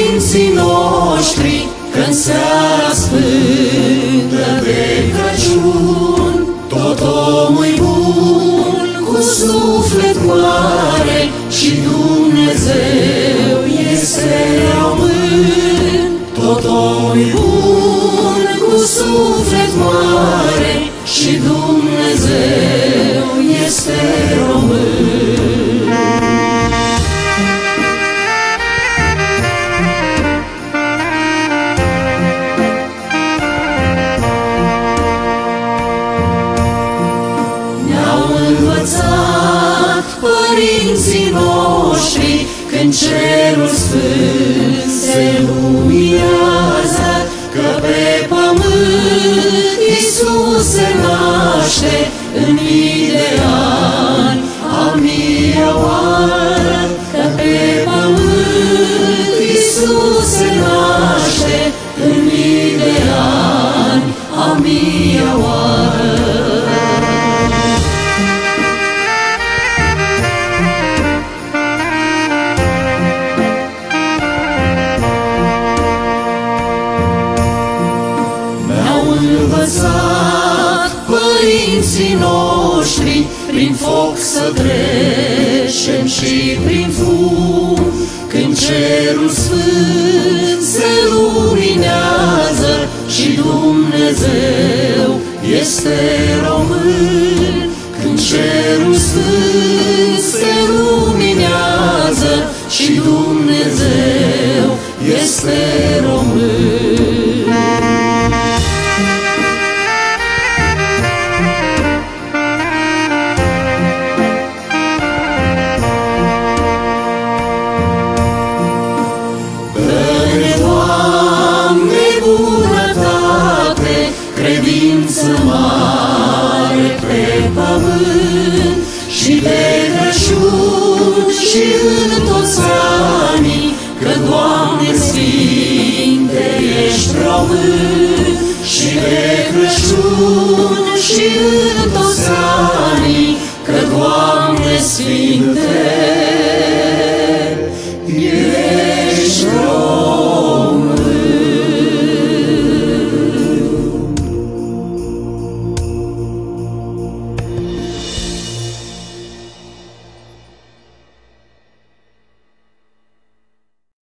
părinții noștri, că-n seara sfântă de Crăciun, tot omul bun cu suflet mare și Dumnezeu este român. Tot omul bun cu suflet mare și Dumnezeu este român. Ne-au învățat părinții noștri, când cerul sfânt se luminează, că pe pământ Iisus se naște în mii de ani, a mia oară. Că pe pământ Iisus se naște în mii de ani, a mia oară. Învățat părinții noștri, prin foc să trecem și prin fum, când cerul sfânt se luminează și Dumnezeu este român. Când cerul sfânt se luminează și Dumnezeu este român. Credință mare pe pământ și de Crăciun și în toți anii, că, Doamne Sfinte, ești român. Și de Crăciun și în toți anii, că, Doamne Sfinte,